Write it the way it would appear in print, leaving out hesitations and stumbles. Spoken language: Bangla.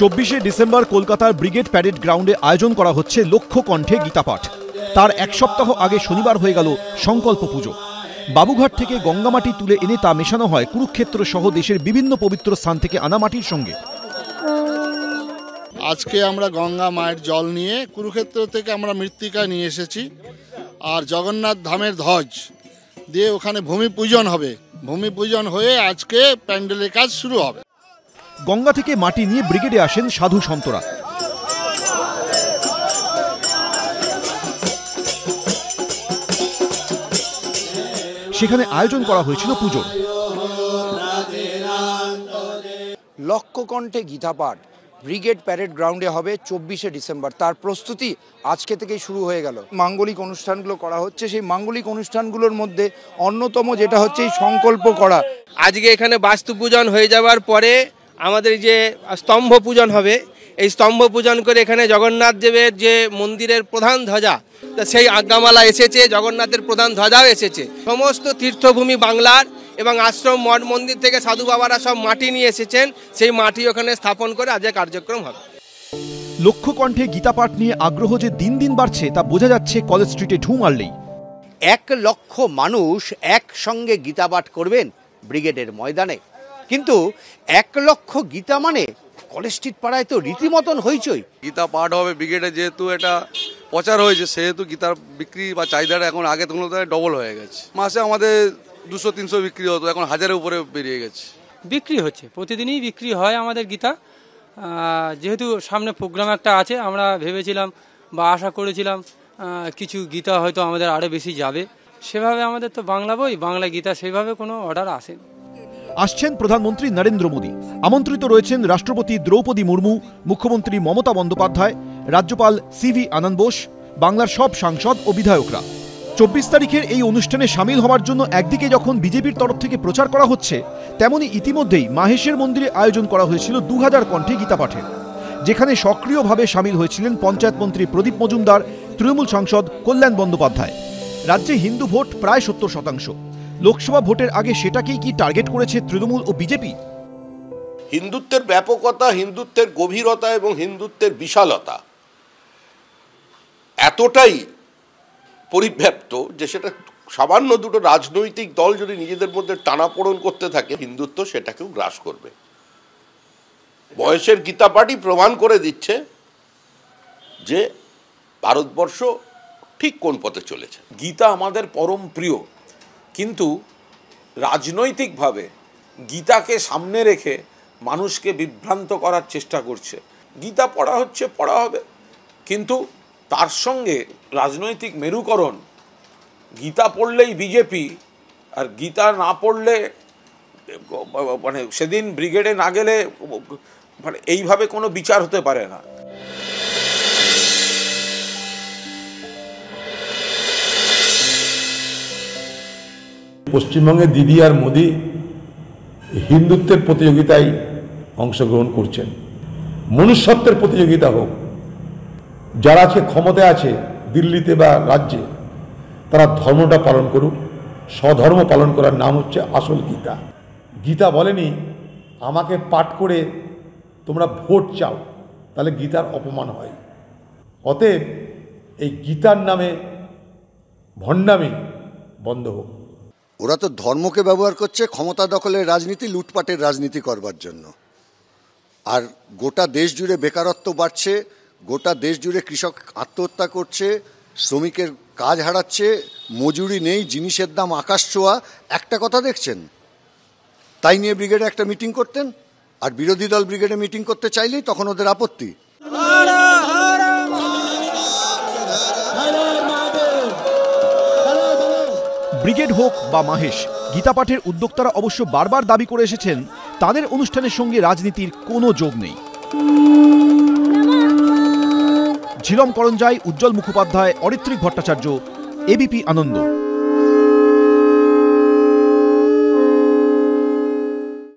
24শে ডিসেম্বর কলকাতার ব্রিগেড প্যারেড গ্রাউন্ডে আয়োজন করা হচ্ছে লক্ষ্য কণ্ঠে গীতাপাঠ। তার এক সপ্তাহ আগে শনিবার হয়ে গেল সংকল্প পুজো। বাবুঘাট থেকে গঙ্গামাটি তুলে এনে তা মেশানো হয় কুরুক্ষেত্র সহ দেশের বিভিন্ন পবিত্র স্থান থেকে আনা মাটির সঙ্গে। আজকে আমরা গঙ্গা মায়ের জল নিয়ে কুরুক্ষেত্র থেকে আমরা মৃত্তিকা নিয়ে এসেছি, আর জগন্নাথ ধামের ধ্বজ দিয়ে ওখানে ভূমি পূজন হবে। ভূমি পূজন হয়ে আজকে প্যান্ডেলের কাজ শুরু হবে। গঙ্গা থেকে মাটি নিয়ে ব্রিগেডে আসেন সাধু সন্তরা। সেখানে আয়োজন করা হয়েছিল পুজো। লক্ষ্য কণ্ঠে গীতাপাঠ ব্রিগেড প্যারেড গ্রাউন্ডে হবে 24শে ডিসেম্বর। তার প্রস্তুতি আজকে থেকেই শুরু হয়ে গেল। মাঙ্গলিক অনুষ্ঠানগুলো করা হচ্ছে, সেই মাঙ্গলিক অনুষ্ঠানগুলোর মধ্যে অন্যতম যেটা হচ্ছে এই সংকল্প করা। আজকে এখানে বাস্তু পূজন হয়ে যাওয়ার পরে আমাদের যে স্তম্ভ পূজন হবে, এই স্তম্ভ পূজন করে এখানে জগন্নাথ দেবের যে মন্দিরের প্রধান ধ্বজা, সেই আজ্ঞামালা এসেছে, জগন্নাথের প্রধান ধ্বজাও এসেছে। সমস্ত তীর্থভূমি বাংলার এবং আশ্রম মঠ মন্দির থেকে সাধু বাবারা সব মাটি নিয়ে এসেছেন, সেই মাটি ওখানে স্থাপন করে আজকে কার্যক্রম হবে। লক্ষ্য কণ্ঠে গীতাপাঠ নিয়ে আগ্রহ যে দিন দিন বাড়ছে তা বোঝা যাচ্ছে কলেজ স্ট্রিটে ঢু মারলেই। 1 লক্ষ মানুষ একসঙ্গে গীতাপাঠ করবেন ব্রিগেডের ময়দানে, কিন্তু 1 লক্ষ গীতা মানে কলেজ স্ট্রিট পাড়ায় তো রীতিমতন হইচই। গীতা পাঠ হবে ব্রিগেডে, যেহেতু এটা প্রচার হয়েছে সেহেতু গীতার বিক্রি বা চাহিদাটা এখন আগে তুলনায় ডবল হয়ে গেছে। মাসে আমাদের 200-300 বিক্রি হতো, এখন 1000-এর উপরে বেরিয়ে গেছে। বিক্রি হচ্ছে, প্রতিদিনই বিক্রি হয় আমাদের গীতা। যেহেতু সামনে প্রোগ্রাম একটা আছে, আমরা ভেবেছিলাম বা আশা করেছিলাম কিছু গীতা হয়তো আমাদের আরও বেশি যাবে। সেভাবে আমাদের তো বাংলা বই, বাংলা গীতা সেভাবে কোনো অর্ডার আসেনি। আসছেন প্রধানমন্ত্রী নরেন্দ্র মোদী, আমন্ত্রিত রয়েছেন রাষ্ট্রপতি দ্রৌপদী মুর্মু, মুখ্যমন্ত্রী মমতা বন্দ্যোপাধ্যায়, রাজ্যপাল সিভি আনন্দ বোস, বাংলার সব সাংসদ ও বিধায়করা। 24 তারিখের এই অনুষ্ঠানে সামিল হওয়ার জন্য একদিকে যখন বিজেপির তরফ থেকে প্রচার করা হচ্ছে, তেমনি ইতিমধ্যেই মাহেশের মন্দিরে আয়োজন করা হয়েছিল 2000 কণ্ঠে গীতাপাঠের, যেখানে সক্রিয়ভাবে সামিল হয়েছিলেন পঞ্চায়েত মন্ত্রী প্রদীপ মজুমদার, তৃণমূল সাংসদ কল্যাণ বন্দ্যোপাধ্যায়। রাজ্যে হিন্দু ভোট প্রায় 70%। লোকসভা ভোটের আগে সেটাকেই কি টার্গেট করেছে তৃণমূল ও বিজেপি? হিন্দুত্বের ব্যাপকতা, হিন্দুত্বের গভীরতা এবং হিন্দুত্বের বিশালতা এতটাই পরিব্যাপ্ত যে সেটা সামান্য দুটো রাজনৈতিক দল যদি নিজেদের মধ্যে টানাপোড়েন করতে থাকে, হিন্দুত্ব সেটাকেও গ্রাস করবে। বয়সের গীতাপাঠই প্রমাণ করে দিচ্ছে যে ভারতবর্ষ ঠিক কোন পথে চলেছে। গীতা আমাদের পরম প্রিয়, কিন্তু রাজনৈতিকভাবে গীতাকে সামনে রেখে মানুষকে বিভ্রান্ত করার চেষ্টা করছে। গীতা পড়া হচ্ছে, পড়া হবে, কিন্তু তার সঙ্গে রাজনৈতিক মেরুকরণ, গীতা পড়লেই বিজেপি আর গীতা না পড়লে মানে সেদিন ব্রিগেডে না গেলে মানে এইভাবে কোনো বিচার হতে পারে না। পশ্চিমবঙ্গে দিদি আর মোদি হিন্দুত্বের প্রতিযোগিতায় অংশগ্রহণ করছেন। মনুষ্যত্বের প্রতিযোগিতা হোক। যারা আজকে ক্ষমতায় আছে দিল্লিতে বা রাজ্যে, তারা ধর্মটা পালন করুক। স্বধর্ম পালন করার নাম হচ্ছে আসল গীতা। গীতা বলেনি আমাকে পাঠ করে তোমরা ভোট চাও, তাহলে গীতার অপমান হয়। অতএব এই গীতার নামে ভণ্ডামি বন্ধ হোক। ওরা তো ধর্মকে ব্যবহার করছে ক্ষমতা দখলের রাজনীতি, লুটপাটের রাজনীতি করবার জন্য। আর গোটা দেশ জুড়ে বেকারত্ব বাড়ছে, গোটা দেশ জুড়ে কৃষক আত্মহত্যা করছে, শ্রমিকের কাজ হারাচ্ছে, মজুরি নেই, জিনিসের দাম আকাশ ছোঁয়া। একটা কথা দেখছেন, তাই নিয়ে ব্রিগেডে একটা মিটিং করতেন, আর বিরোধী দল ব্রিগেডে মিটিং করতে চাইলেই তখন ওদের আপত্তি। ব্রিগেড হোক বা মাহেশ, গীতাপাঠের উদ্যোক্তারা অবশ্য বারবার দাবি করে এসেছেন তাদের অনুষ্ঠানের সঙ্গে রাজনীতির কোনো যোগ নেই। ঝিলম করঞ্জাই, উজ্জ্বল মুখোপাধ্যায়, অরিত্রিক ভট্টাচার্য, এবিপি আনন্দ।